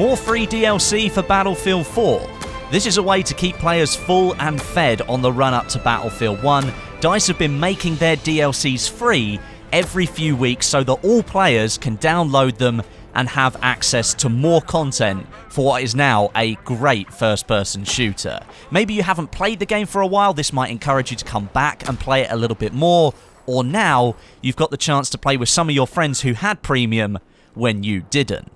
More free DLC for Battlefield 4. This is a way to keep players full and fed on the run up to Battlefield 1. DICE have been making their DLCs free every few weeks so that all players can download them and have access to more content for what is now a great first-person shooter. Maybe you haven't played the game for a while, this might encourage you to come back and play it a little bit more, or now you've got the chance to play with some of your friends who had Premium when you didn't.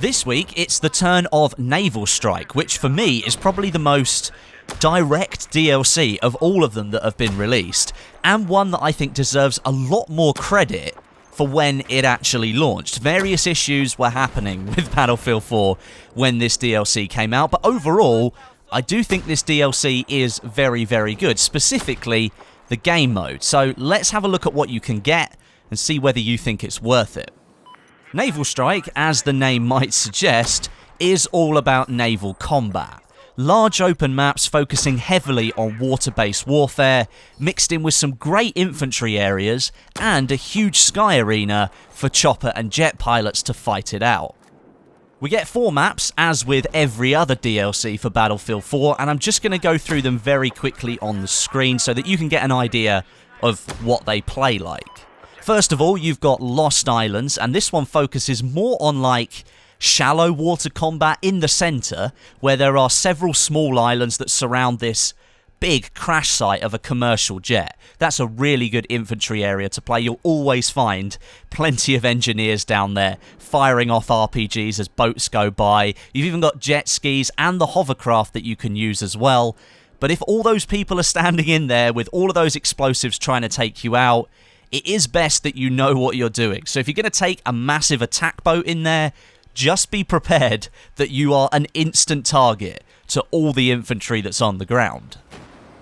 This week, it's the turn of Naval Strike, which for me is probably the most direct DLC of all of them that have been released, and one that I think deserves a lot more credit for when it actually launched. Various issues were happening with Battlefield 4 when this DLC came out, but overall, I do think this DLC is very, very good, specifically the game mode. So let's have a look at what you can get and see whether you think it's worth it. Naval Strike, as the name might suggest, is all about naval combat. Large open maps focusing heavily on water-based warfare, mixed in with some great infantry areas, and a huge sky arena for chopper and jet pilots to fight it out. We get 4 maps, as with every other DLC for Battlefield 4, and I'm just going to go through them very quickly on the screen so that you can get an idea of what they play like. First of all, you've got Lost Islands, and this one focuses more on like shallow water combat in the centre, where there are several small islands that surround this big crash site of a commercial jet. That's a really good infantry area to play. You'll always find plenty of engineers down there firing off RPGs as boats go by. You've even got jet skis and the hovercraft that you can use as well. But if all those people are standing in there with all of those explosives trying to take you out, it is best that you know what you're doing. So if you're going to take a massive attack boat in there, just be prepared that you are an instant target to all the infantry that's on the ground.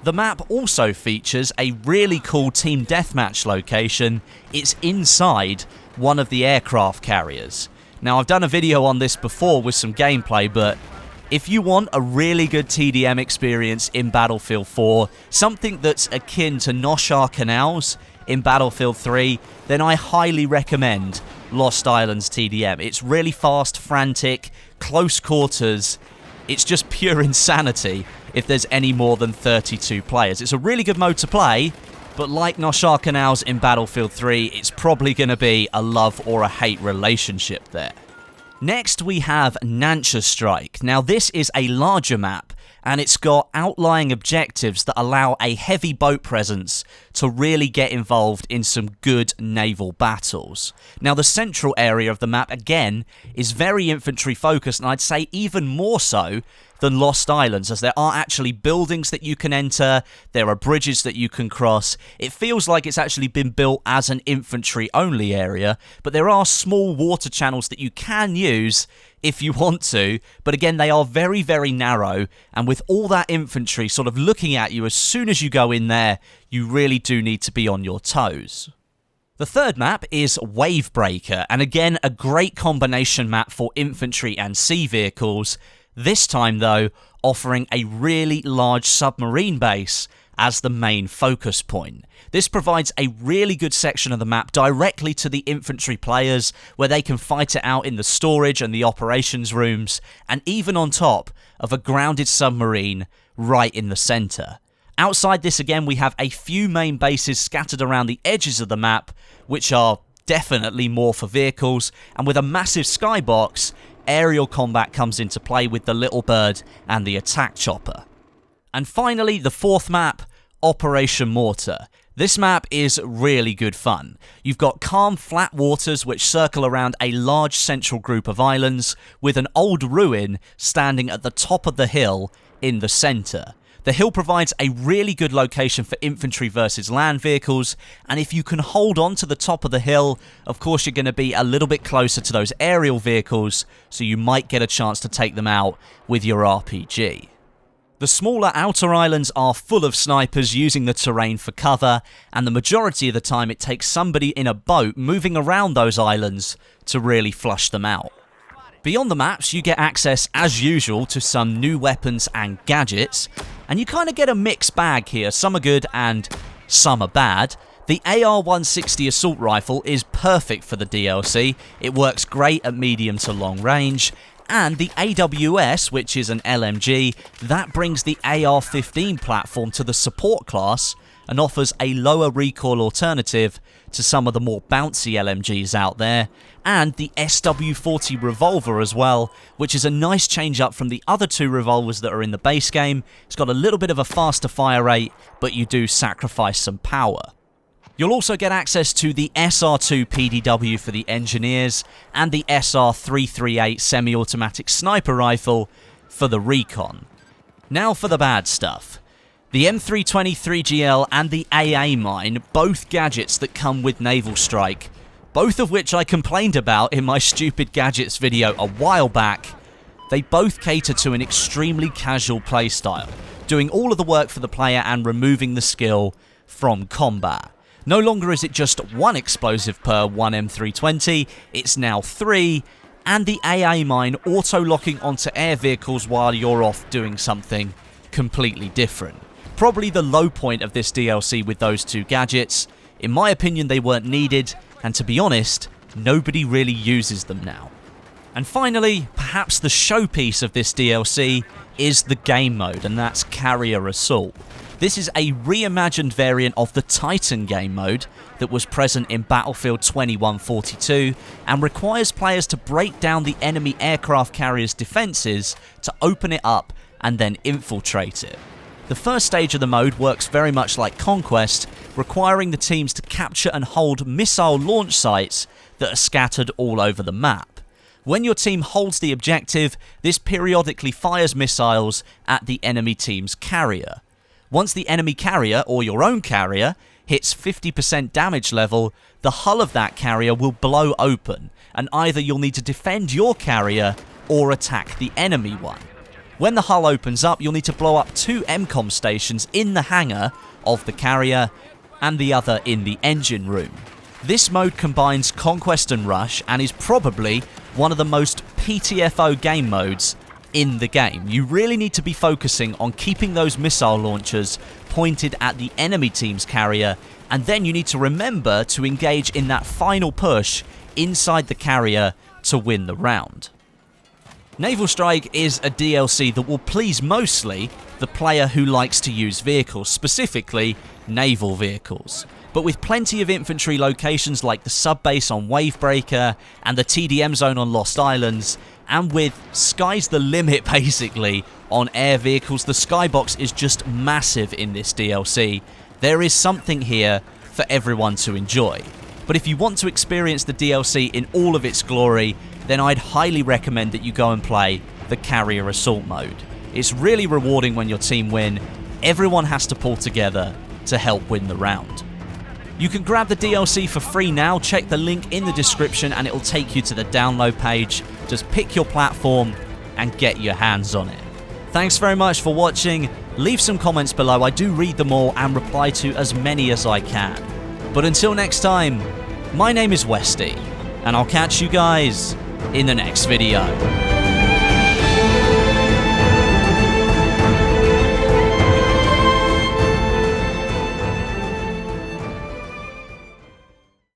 The map also features a really cool team deathmatch location. It's inside one of the aircraft carriers. Now, I've done a video on this before with some gameplay, but if you want a really good TDM experience in Battlefield 4, something that's akin to Nancha Canals in Battlefield 3, then I highly recommend Lost Islands TDM. It's really fast, frantic, close quarters. It's just pure insanity if there's any more than 32 players. It's a really good mode to play, but like Nancha Canals in Battlefield 3, it's probably going to be a love or a hate relationship there. Next, we have Nancha Strike. Now, this is a larger map, and it's got outlying objectives that allow a heavy boat presence to really get involved in some good naval battles. Now, the central area of the map, again, is very infantry focused, and I'd say even more so than Lost Islands, as there are actually buildings that you can enter, there are bridges that you can cross. It feels like it's actually been built as an infantry-only area, but there are small water channels that you can use if you want to, but again, they are very, very narrow, and with all that infantry sort of looking at you as soon as you go in there, you really do need to be on your toes. The third map is Wavebreaker, and again, a great combination map for infantry and sea vehicles. This time, though, offering a really large submarine base as the main focus point. This provides a really good section of the map directly to the infantry players, where they can fight it out in the storage and the operations rooms, and even on top of a grounded submarine right in the centre. Outside this, again, we have a few main bases scattered around the edges of the map, which are definitely more for vehicles, and with a massive skybox, aerial combat comes into play with the Little Bird and the attack chopper. And finally, the fourth map, Operation Mortar. This map is really good fun. You've got calm, flat waters which circle around a large central group of islands, with an old ruin standing at the top of the hill in the centre. The hill provides a really good location for infantry versus land vehicles, and if you can hold on to the top of the hill, of course you're going to be a little bit closer to those aerial vehicles, so you might get a chance to take them out with your RPG. The smaller outer islands are full of snipers using the terrain for cover, and the majority of the time it takes somebody in a boat moving around those islands to really flush them out. Beyond the maps, you get access, as usual, to some new weapons and gadgets, and you kind of get a mixed bag here. Some are good and some are bad. The AR-160 assault rifle is perfect for the DLC. It works great at medium to long range, And the AWS, which is an LMG, that brings the AR-15 platform to the support class and offers a lower recoil alternative to some of the more bouncy LMGs out there, and the SW-40 revolver as well, which is a nice change up from the other two revolvers that are in the base game. It's got a little bit of a faster fire rate, but you do sacrifice some power. You'll also get access to the SR2 PDW for the engineers and the SR338 semi-automatic sniper rifle for the recon. Now for the bad stuff. The M320 3GL and the AA mine, both gadgets that come with Naval Strike, both of which I complained about in my stupid gadgets video a while back, they both cater to an extremely casual playstyle, doing all of the work for the player and removing the skill from combat. No longer is it just one explosive per one M320, it's now 3, and the AA mine auto-locking onto air vehicles while you're off doing something completely different. Probably the low point of this DLC with those two gadgets. In my opinion, they weren't needed, and to be honest, nobody really uses them now. And finally, perhaps the showpiece of this DLC is the game mode, and that's Carrier Assault. This is a reimagined variant of the Titan game mode that was present in Battlefield 2142 and requires players to break down the enemy aircraft carrier's defenses to open it up and then infiltrate it. The first stage of the mode works very much like Conquest, requiring the teams to capture and hold missile launch sites that are scattered all over the map. When your team holds the objective, this periodically fires missiles at the enemy team's carrier. Once the enemy carrier, or your own carrier, hits 50% damage level, the hull of that carrier will blow open, and either you'll need to defend your carrier or attack the enemy one. When the hull opens up, you'll need to blow up 2 MCOM stations in the hangar of the carrier and the other in the engine room. This mode combines Conquest and Rush and is probably one of the most PTFO game modes in the game. You really need to be focusing on keeping those missile launchers pointed at the enemy team's carrier, and then you need to remember to engage in that final push inside the carrier to win the round. Naval Strike is a DLC that will please mostly the player who likes to use vehicles, specifically naval vehicles. But with plenty of infantry locations like the sub-base on Wavebreaker and the TDM zone on Lost Islands, and with sky's the limit basically on air vehicles, the skybox is just massive in this DLC. There is something here for everyone to enjoy. But if you want to experience the DLC in all of its glory, then I'd highly recommend that you go and play the Carrier Assault mode. It's really rewarding when your team win. Everyone has to pull together to help win the round. You can grab the DLC for free now. Check the link in the description and it'll take you to the download page. Just pick your platform and get your hands on it. Thanks very much for watching. Leave some comments below. I do read them all and reply to as many as I can. But until next time, my name is Westie, and I'll catch you guys in the next video.